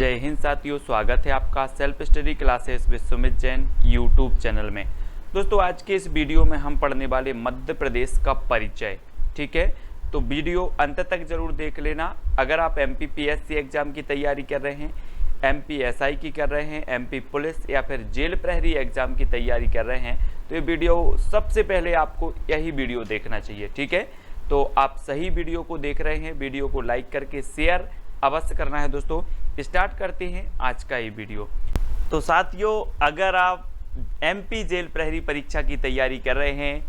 जय हिंद साथियों, स्वागत है आपका self study classes with Sumit Jain YouTube channel में। दोस्तों आज के इस वीडियो में हम पढ़ने वाले मध्य प्रदेश का परिचय। ठीक है, तो वीडियो अंत तक जरूर देख लेना। अगर आप MPPSC एग्जाम की तैयारी कर रहे हैं, MPSI की कर रहे हैं, MP पुलिस या फिर जेल प्रहरी एग्जाम की तैयारी कर रहे हैं, तो ये वीडियो सबसे पहले आपको यही वीडियो देखना चाहिए। ठीक है, तो आप सही वीडियो को देख रहे हैं, वीडियो को लाइक करके शेयर अवश्य करना है। दोस्तों स्टार्ट करते हैं आज का ये वीडियो। तो साथियों, अगर आप MP जेल प्रहरी परीक्षा की तैयारी कर रहे हैं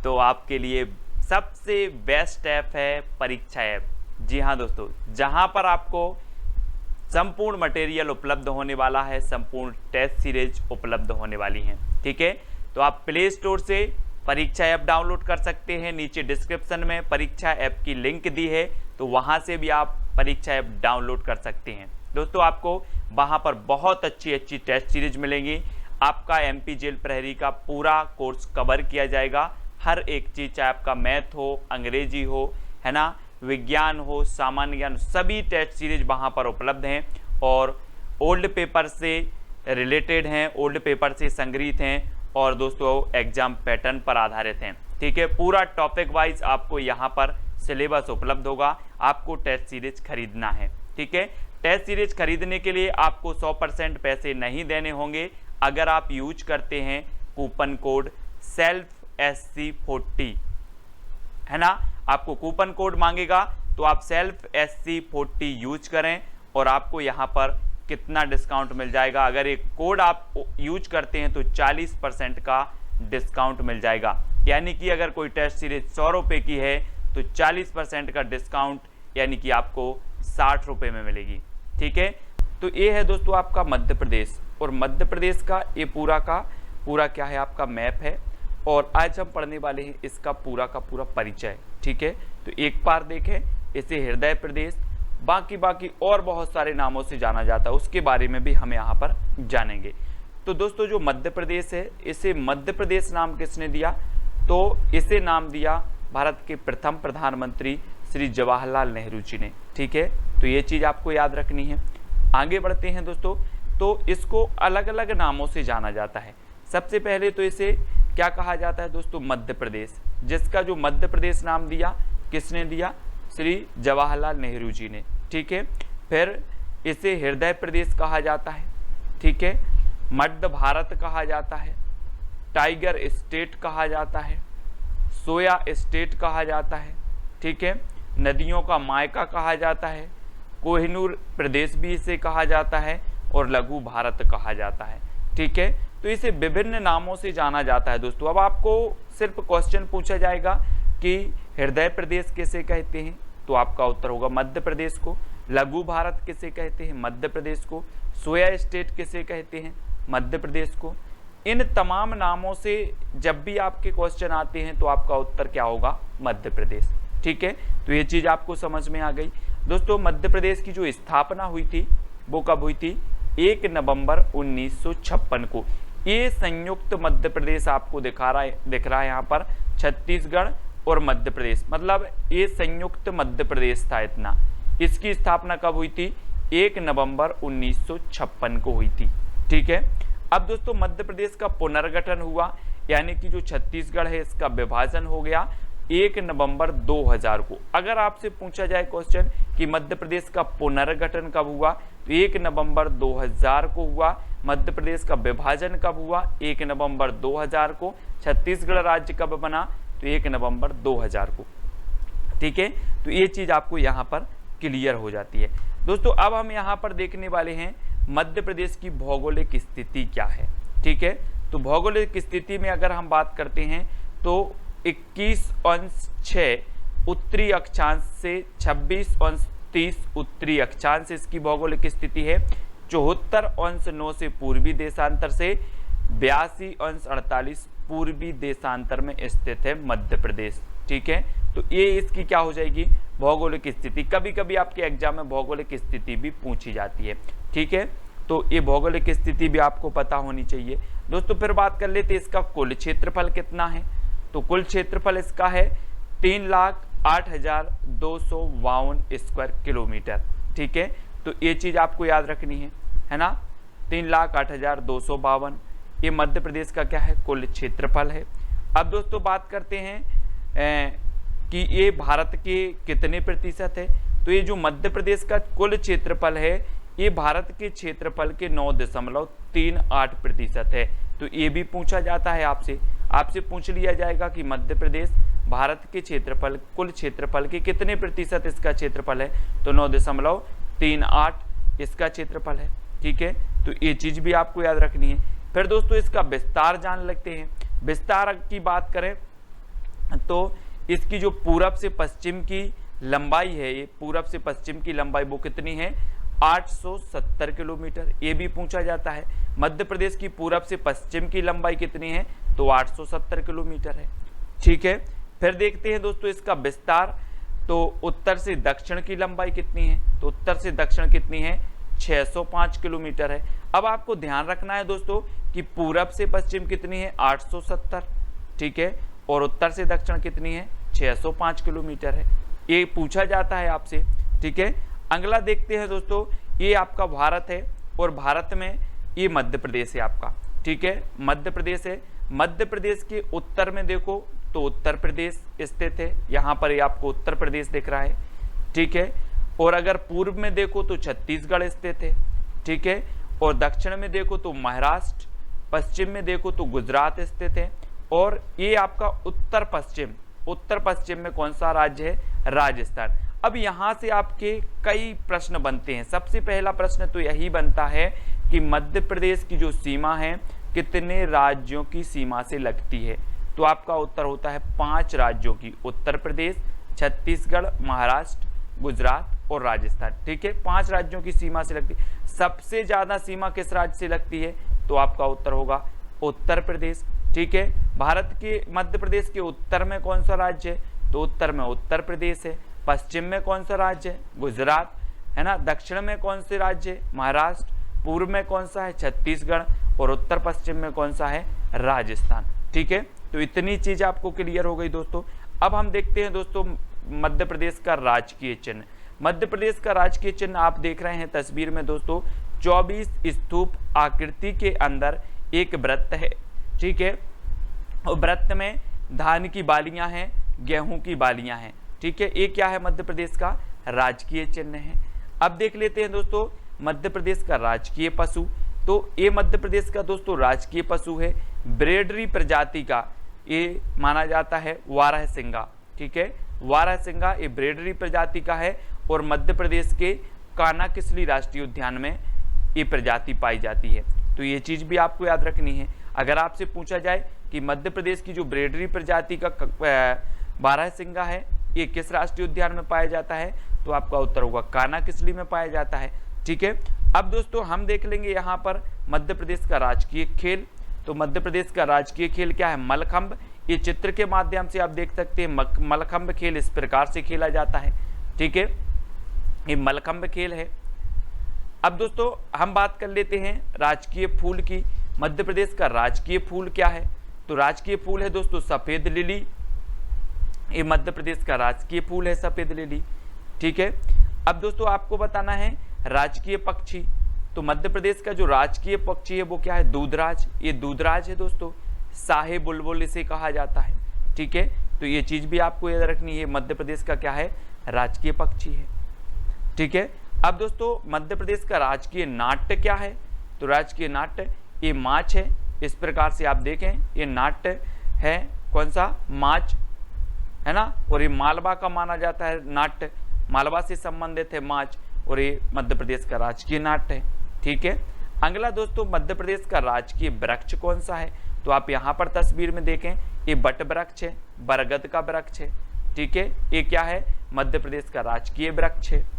तो आपके लिए सबसे बेस्ट ऐप है परीक्षा ऐप। जी हाँ दोस्तों, जहां पर आपको संपूर्ण मटेरियल उपलब्ध होने वाला है, संपूर्ण टेस्ट सीरीज उपलब्ध होने वाली हैं। ठीक है, तो आप प्ले स्टोर से परीक्षा ऐप डाउनलोड कर सकते हैं। नीचे डिस्क्रिप्शन में परीक्षा ऐप की लिंक दी है, तो वहां से भी आप परीक्षा ऐप डाउनलोड कर सकते हैं। दोस्तों आपको वहां पर बहुत अच्छी टेस्ट सीरीज मिलेंगी। आपका MP जेल प्रहरी का पूरा कोर्स कवर किया जाएगा। हर एक चीज, चाहे आपका मैथ हो, अंग्रेजी हो, है ना, विज्ञान हो, सामान्य ज्ञान, सभी टेस्ट सीरीज वहां पर उपलब्ध हैं और ओल्ड पेपर से रिलेटेड हैं, ओल्ड पेपर से संग्रहित हैं और दोस्तों एग्जाम पैटर्न पर आधारित हैं। ठीक है, पूरा टॉपिक वाइज आपको यहाँ पर सिलेबस उपलब्ध होगा। आपको टेस्ट सीरीज खरीदना है। ठीक है, टेस्ट सीरीज खरीदने के लिए आपको 100% पैसे नहीं देने होंगे। अगर आप यूज करते हैं कूपन कोड सेल्फ SC40, है ना, आपको कूपन कोड मांगेगा तो आप सेल्फ SC40 यूज करें और आपको यहाँ पर कितना डिस्काउंट मिल जाएगा। अगर एक कोड आप यूज करते हैं तो 40% का डिस्काउंट मिल जाएगा। यानी कि अगर कोई टेस्ट सीरीज 100 रुपये की है तो 40% का डिस्काउंट यानी कि आपको 60 रुपये में मिलेगी। ठीक है, तो ये है दोस्तों आपका मध्य प्रदेश, और मध्य प्रदेश का ये पूरा का पूरा क्या है, आपका मैप है। और आज हम पढ़ने वाले हैं इसका पूरा का पूरा परिचय। ठीक है, तो एक बार देखें, इसे हृदय प्रदेश, बाकी और बहुत सारे नामों से जाना जाता है, उसके बारे में भी हम यहाँ पर जानेंगे। तो दोस्तों जो मध्य प्रदेश है, इसे मध्य प्रदेश नाम किसने दिया, तो इसे नाम दिया भारत के प्रथम प्रधानमंत्री श्री जवाहरलाल नेहरू जी ने। ठीक है, तो ये चीज़ आपको याद रखनी है। आगे बढ़ते हैं दोस्तों, तो इसको अलग अलग नामों से जाना जाता है। सबसे पहले तो इसे क्या कहा जाता है दोस्तों, मध्य प्रदेश, जिसका जो मध्य प्रदेश नाम दिया किसने दिया, श्री जवाहरलाल नेहरू जी ने। ठीक है, फिर इसे हृदय प्रदेश कहा जाता है। ठीक है, मध्य भारत कहा जाता है, टाइगर स्टेट कहा जाता है, सोया स्टेट कहा जाता है। ठीक है, नदियों का मायका कहा जाता है, कोहिनूर प्रदेश भी इसे कहा जाता है और लघु भारत कहा जाता है। ठीक है, तो इसे विभिन्न नामों से जाना जाता है दोस्तों। अब आपको सिर्फ क्वेश्चन पूछा जाएगा कि हृदय प्रदेश किसे कहते हैं, तो आपका उत्तर होगा मध्य प्रदेश को। लघु भारत किसे कहते हैं, मध्य प्रदेश को। सोया स्टेट किसे कहते हैं, मध्य प्रदेश को। इन तमाम नामों से जब भी आपके क्वेश्चन आते हैं तो आपका उत्तर क्या होगा, मध्य प्रदेश। ठीक है, तो ये चीज आपको समझ में आ गई। दोस्तों मध्य प्रदेश की जो स्थापना हुई थी वो कब हुई थी, 1 नवंबर 1956 को। ये संयुक्त मध्य प्रदेश आपको दिख रहा है यहाँ पर, छत्तीसगढ़ और मध्य प्रदेश, मतलब ये संयुक्त मध्य प्रदेश था इतना। इसकी स्थापना कब हुई थी, 1 नवंबर 1956 को हुई थी। ठीक है, अब दोस्तों मध्य प्रदेश का पुनर्गठन हुआ, यानी कि जो छत्तीसगढ़ है इसका विभाजन हो गया 1 नवंबर 2000 को। अगर आपसे पूछा जाए क्वेश्चन कि मध्य प्रदेश का पुनर्गठन कब हुआ, तो 1 नवंबर 2000 को हुआ। मध्य प्रदेश का विभाजन कब हुआ, 1 नवंबर 2000 को। छत्तीसगढ़ राज्य कब बना, तो 1 नवंबर 2000 को। ठीक है, तो ये चीज आपको यहाँ पर क्लियर हो जाती है दोस्तों। अब हम यहाँ पर देखने वाले हैं मध्य प्रदेश की भौगोलिक स्थिति क्या है। ठीक है, तो भौगोलिक स्थिति में अगर हम बात करते हैं तो 21°6 उत्तरी अक्षांश से 26°30 उत्तरी अक्षांश इसकी भौगोलिक स्थिति है। 74°9 से पूर्वी देशांतर से 82°48 पूर्वी देशांतर में स्थित है मध्य प्रदेश। ठीक है, तो ये इसकी क्या हो जाएगी, भौगोलिक स्थिति। कभी कभी आपके एग्जाम में भौगोलिक स्थिति भी पूछी जाती है। ठीक है, तो ये भौगोलिक स्थिति भी आपको पता होनी चाहिए दोस्तों। फिर बात कर लेते इसका कुल क्षेत्रफल कितना है, तो कुल क्षेत्रफल इसका है 3,08,252 स्क्वायर किलोमीटर। ठीक है, तो ये चीज़ आपको याद रखनी है ना। 3,08,252 ये मध्य प्रदेश का क्या है, कुल क्षेत्रफल है। अब दोस्तों बात करते हैं कि ये भारत के कितने प्रतिशत है। तो ये जो मध्य प्रदेश का कुल क्षेत्रफल है ये भारत के क्षेत्रफल के 9.38% है। तो ये भी पूछा जाता है आपसे पूछ लिया जाएगा कि मध्य प्रदेश भारत के क्षेत्रफल कुल क्षेत्रफल के कितने प्रतिशत इसका क्षेत्रफल है, तो 9.38 इसका क्षेत्रफल है। ठीक है, तो ये चीज भी आपको याद रखनी है। फिर दोस्तों इसका विस्तार जान लेते हैं। विस्तार की बात करें तो इसकी जो पूरब से पश्चिम की लंबाई है, ये पूरब से पश्चिम की लंबाई वो कितनी है, 870 किलोमीटर। ये भी पूछा जाता है मध्य प्रदेश की पूरब से पश्चिम की लंबाई कितनी है, तो 870 किलोमीटर है। ठीक है, फिर देखते हैं दोस्तों इसका विस्तार। तो उत्तर से दक्षिण की लंबाई कितनी है, तो उत्तर से दक्षिण कितनी है, 605 किलोमीटर है। अब आपको ध्यान रखना है दोस्तों कि पूरब से पश्चिम कितनी है, 870। ठीक है, और उत्तर से दक्षिण कितनी है, 605 किलोमीटर है। ये पूछा जाता है आपसे। ठीक है, अगला देखते हैं दोस्तों, ये आपका भारत है और भारत में ये मध्य प्रदेश है आपका। ठीक है, मध्य प्रदेश है। मध्य प्रदेश के उत्तर में देखो तो उत्तर प्रदेश स्थित है, यहाँ पर ये आपको उत्तर प्रदेश दिख रहा है। ठीक है, और अगर पूर्व में देखो तो छत्तीसगढ़ स्थित है। ठीक है, और दक्षिण में देखो तो महाराष्ट्र, पश्चिम में देखो तो गुजरात स्थित है, और ये आपका उत्तर पश्चिम में कौन सा राज्य है, राजस्थान। अब यहाँ से आपके कई प्रश्न बनते हैं। सबसे पहला प्रश्न तो यही बनता है कि मध्य प्रदेश की जो सीमा है कितने राज्यों की सीमा से लगती है, तो आपका उत्तर होता है 5 राज्यों की, उत्तर प्रदेश, छत्तीसगढ़, महाराष्ट्र, गुजरात और राजस्थान। ठीक है, 5 राज्यों की सीमा से लगती है। सबसे ज्यादा सीमा किस राज्य से लगती है, तो आपका उत्तर होगा उत्तर प्रदेश। ठीक है, भारत के मध्य प्रदेश के उत्तर में कौन सा राज्य है, तो उत्तर में उत्तर प्रदेश है। पश्चिम में कौन सा राज्य है, गुजरात है ना। दक्षिण में कौन से राज्य है, महाराष्ट्र। पूर्व में कौन सा है, छत्तीसगढ़। और उत्तर पश्चिम में कौन सा है, राजस्थान। ठीक है, तो इतनी चीज आपको क्लियर हो गई दोस्तों। अब हम देखते हैं दोस्तों मध्य प्रदेश का राजकीय चिन्ह। मध्य प्रदेश का राजकीय चिन्ह आप देख रहे हैं तस्वीर में दोस्तों, 24 स्तूप आकृति के अंदर एक वृत्त है। ठीक है, और वृत्त में धान की बालियां हैं, गेहूं की बालियां हैं। ठीक है, ये क्या है, मध्य प्रदेश का राजकीय चिन्ह है। अब देख लेते हैं दोस्तों मध्य प्रदेश का राजकीय पशु। तो ये मध्य प्रदेश का दोस्तों राजकीय पशु है, ब्रेडरी प्रजाति का ये माना जाता है वारहसिंगा। ठीक है, वारहसिंगा ये ब्रेडरी प्रजाति का है और मध्य प्रदेश के कानाकिसली राष्ट्रीय उद्यान में ये प्रजाति पाई जाती है। तो ये चीज भी आपको याद रखनी है। अगर आपसे पूछा जाए कि मध्य प्रदेश की जो ब्रेडरी प्रजाति का बारहसिंगा है ये किस राष्ट्रीय उद्यान में पाया जाता है, तो आपका उत्तर होगा कानाकिसली में पाया जाता है। ठीक है, अब दोस्तों हम देख लेंगे यहाँ पर मध्य प्रदेश का राजकीय खेल। तो मध्य प्रदेश का राजकीय खेल क्या है, मलखंभ। ये चित्र के माध्यम से आप देख सकते हैं मलखंभ खेल इस प्रकार से खेला जाता है। ठीक है, ये मलखंभ खेल है। अब दोस्तों हम बात कर लेते हैं राजकीय फूल की। मध्य प्रदेश का राजकीय फूल क्या है, तो राजकीय फूल है दोस्तों सफेद लिली। ये मध्य प्रदेश का राजकीय फूल है सफेद लिली। ठीक है, अब दोस्तों आपको बताना है राजकीय पक्षी। तो मध्य प्रदेश का जो राजकीय पक्षी है वो क्या है, दूधराज। ये दूधराज है दोस्तों, शाही बुलबुल इसे कहा जाता है। ठीक है, तो ये चीज भी आपको याद रखनी है, मध्य प्रदेश का क्या है, राजकीय पक्षी है। ठीक है, अब दोस्तों मध्य प्रदेश का राजकीय नाट्य क्या है, तो राजकीय नाट्य ये माछ है। इस प्रकार से आप देखें ये नाट्य है, कौन सा, माछ है ना। और ये मालवा का माना जाता है नाट्य, मालवा से संबंधित है माछ, और ये मध्य प्रदेश का राजकीय नाट्य है। ठीक है, अगला दोस्तों मध्य प्रदेश का राजकीय वृक्ष कौन सा है, तो आप यहाँ पर तस्वीर में देखें ये बट वृक्ष है, बरगद का वृक्ष है। ठीक है, ये क्या है, मध्य प्रदेश का राजकीय वृक्ष है।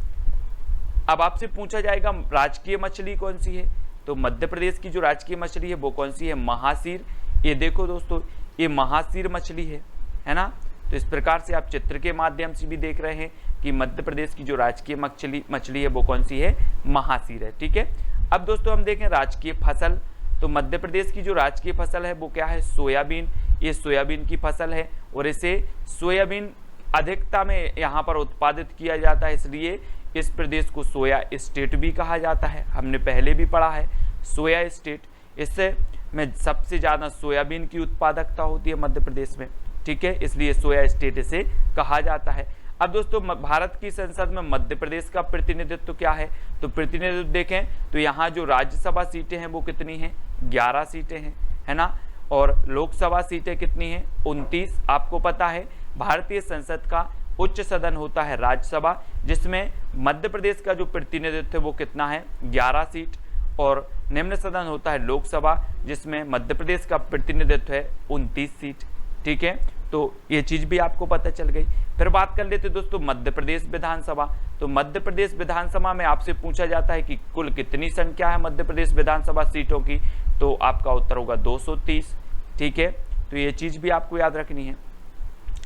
अब आपसे पूछा जाएगा राजकीय मछली कौन सी है, तो मध्य प्रदेश की जो राजकीय मछली है वो कौन सी है, महासीर। ये देखो दोस्तों ये महासीर मछली है ना। तो इस प्रकार से आप चित्र के माध्यम से भी देख रहे हैं कि मध्य प्रदेश की जो राजकीय मछली है वो कौन सी है, महासीर है। ठीक है, अब दोस्तों हम देखें राजकीय फसल। तो मध्य प्रदेश की जो राजकीय फसल है वो क्या है, सोयाबीन। ये सोयाबीन की फसल है और इसे सोयाबीन अधिकता में यहाँ पर उत्पादित किया जाता है, इसलिए इस प्रदेश को सोया स्टेट भी कहा जाता है, हमने पहले भी पढ़ा है सोया स्टेट। इससे में सबसे ज़्यादा सोयाबीन की उत्पादकता होती है मध्य प्रदेश में, ठीक है, इसलिए सोया स्टेट इसे कहा जाता है। अब दोस्तों भारत की संसद में मध्य प्रदेश का प्रतिनिधित्व क्या है, तो प्रतिनिधित्व देखें तो यहाँ जो राज्यसभा सीटें हैं वो कितनी हैं, 11 सीटें हैं, है ना, और लोकसभा सीटें कितनी हैं, 29। आपको पता है भारतीय संसद का उच्च सदन होता है राज्यसभा, जिसमें मध्य प्रदेश का जो प्रतिनिधित्व है वो कितना है, 11 सीट, और निम्न सदन होता है लोकसभा, जिसमें मध्य प्रदेश का प्रतिनिधित्व है 29 सीट, ठीक है। तो ये चीज़ भी आपको पता चल गई। फिर बात कर लेते दोस्तों मध्य प्रदेश विधानसभा। तो मध्य प्रदेश विधानसभा में आपसे पूछा जाता है कि कुल कितनी संख्या है मध्य प्रदेश विधानसभा सीटों की, तो आपका उत्तर होगा 230, ठीक है। तो ये चीज़ भी आपको याद रखनी है।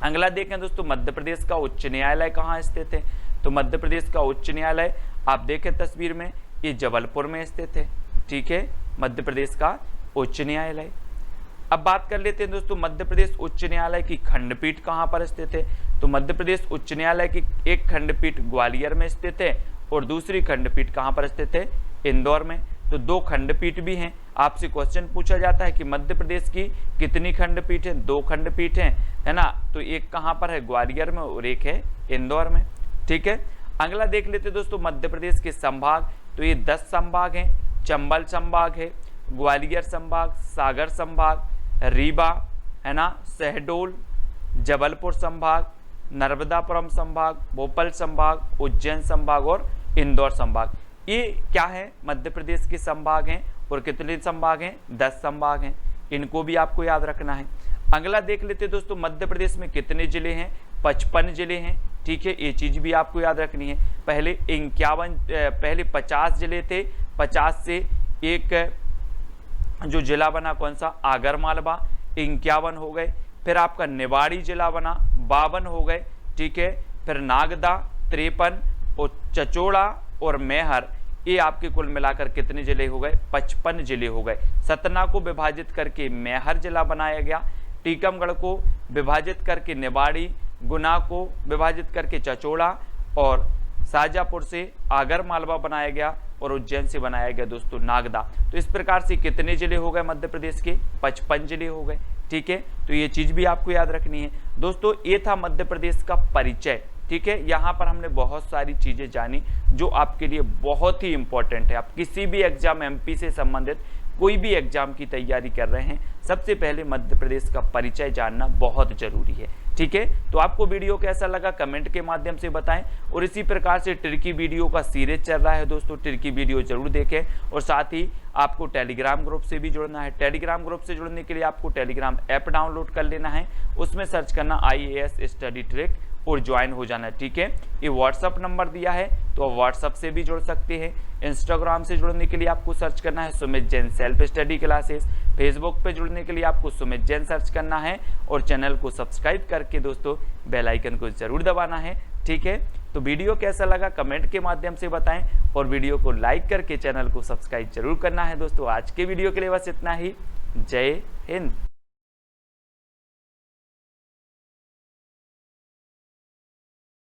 अगला देखें दोस्तों मध्य प्रदेश का उच्च न्यायालय कहाँ स्थित है, तो मध्य प्रदेश का उच्च न्यायालय आप देखें तस्वीर में, ये जबलपुर में स्थित है, ठीक है, मध्य प्रदेश का उच्च न्यायालय। अब बात कर लेते हैं दोस्तों मध्य प्रदेश उच्च न्यायालय की खंडपीठ कहाँ पर स्थित है, तो मध्य प्रदेश उच्च न्यायालय की एक खंडपीठ ग्वालियर में स्थित है और दूसरी खंडपीठ कहाँ पर स्थित है, इंदौर में। तो 2 खंडपीठ भी हैं। आपसे क्वेश्चन पूछा जाता है कि मध्य प्रदेश की कितनी खंडपीठ है, 2 खंडपीठ हैं, है ना, तो एक कहाँ पर है, ग्वालियर में, और एक है इंदौर में, ठीक है। अगला देख लेते दोस्तों मध्य प्रदेश के संभाग। तो ये 10 संभाग हैं, चंबल संभाग है, ग्वालियर संभाग, सागर संभाग, रीवा, है ना, शहडोल, जबलपुर संभाग, नर्मदापुरम संभाग, भोपाल संभाग, उज्जैन संभाग और इंदौर संभाग। ये क्या है, मध्य प्रदेश के संभाग हैं, और कितने संभाग हैं, 10 संभाग हैं, इनको भी आपको याद रखना है। अगला देख लेते दोस्तों मध्य प्रदेश में कितने जिले हैं, 55 जिले हैं, ठीक है, ये चीज़ भी आपको याद रखनी है। पहले 50 जिले थे, 50 से एक जो जिला बना कौन सा, आगर मालवा, 51 हो गए। फिर आपका निवाड़ी जिला बना, 52 हो गए, ठीक है। फिर नागदा 53 और चचोड़ा और मैहर, ये आपके कुल मिलाकर कितने जिले हो गए, 55 जिले हो गए। सतना को विभाजित करके मैहर जिला बनाया गया, टीकमगढ़ को विभाजित करके निवाड़ी, गुना को विभाजित करके चचोड़ा, और शाजापुर से आगर मालवा बनाया गया, और उज्जैन से बनाया गया दोस्तों नागदा। तो इस प्रकार से कितने जिले हो गए मध्य प्रदेश के, 55 जिले हो गए, ठीक है। तो ये चीज़ भी आपको याद रखनी है दोस्तों। ये था मध्य प्रदेश का परिचय, ठीक है। यहाँ पर हमने बहुत सारी चीज़ें जानी जो आपके लिए बहुत ही इंपॉर्टेंट है। आप किसी भी एग्जाम एमपी से संबंधित कोई भी एग्जाम की तैयारी कर रहे हैं, सबसे पहले मध्य प्रदेश का परिचय जानना बहुत जरूरी है, ठीक है। तो आपको वीडियो कैसा लगा कमेंट के माध्यम से बताएं, और इसी प्रकार से ट्रिकी वीडियो का सीरीज चल रहा है दोस्तों, ट्रिकी वीडियो जरूर देखें। और साथ ही आपको टेलीग्राम ग्रुप से भी जुड़ना है। टेलीग्राम ग्रुप से जुड़ने के लिए आपको टेलीग्राम ऐप डाउनलोड कर लेना है, उसमें सर्च करना IAS स्टडी ट्रिक और ज्वाइन हो जाना, ठीक है। ये व्हाट्सअप नंबर दिया है, तो आप व्हाट्सअप से भी जुड़ सकते हैं। इंस्टाग्राम से जुड़ने के लिए आपको सर्च करना है Sumit Jain self study classes. Facebook पे जुड़ने के लिए आपको सुमित जैन सर्च करना है, और चैनल को सब्सक्राइब करके दोस्तों बेल आइकन को जरूर दबाना है, ठीक है। तो वीडियो कैसा लगा कमेंट के माध्यम से बताएं, और वीडियो को लाइक करके चैनल को सब्सक्राइब जरूर करना है दोस्तों। आज के वीडियो के लिए बस इतना ही। जय हिंद।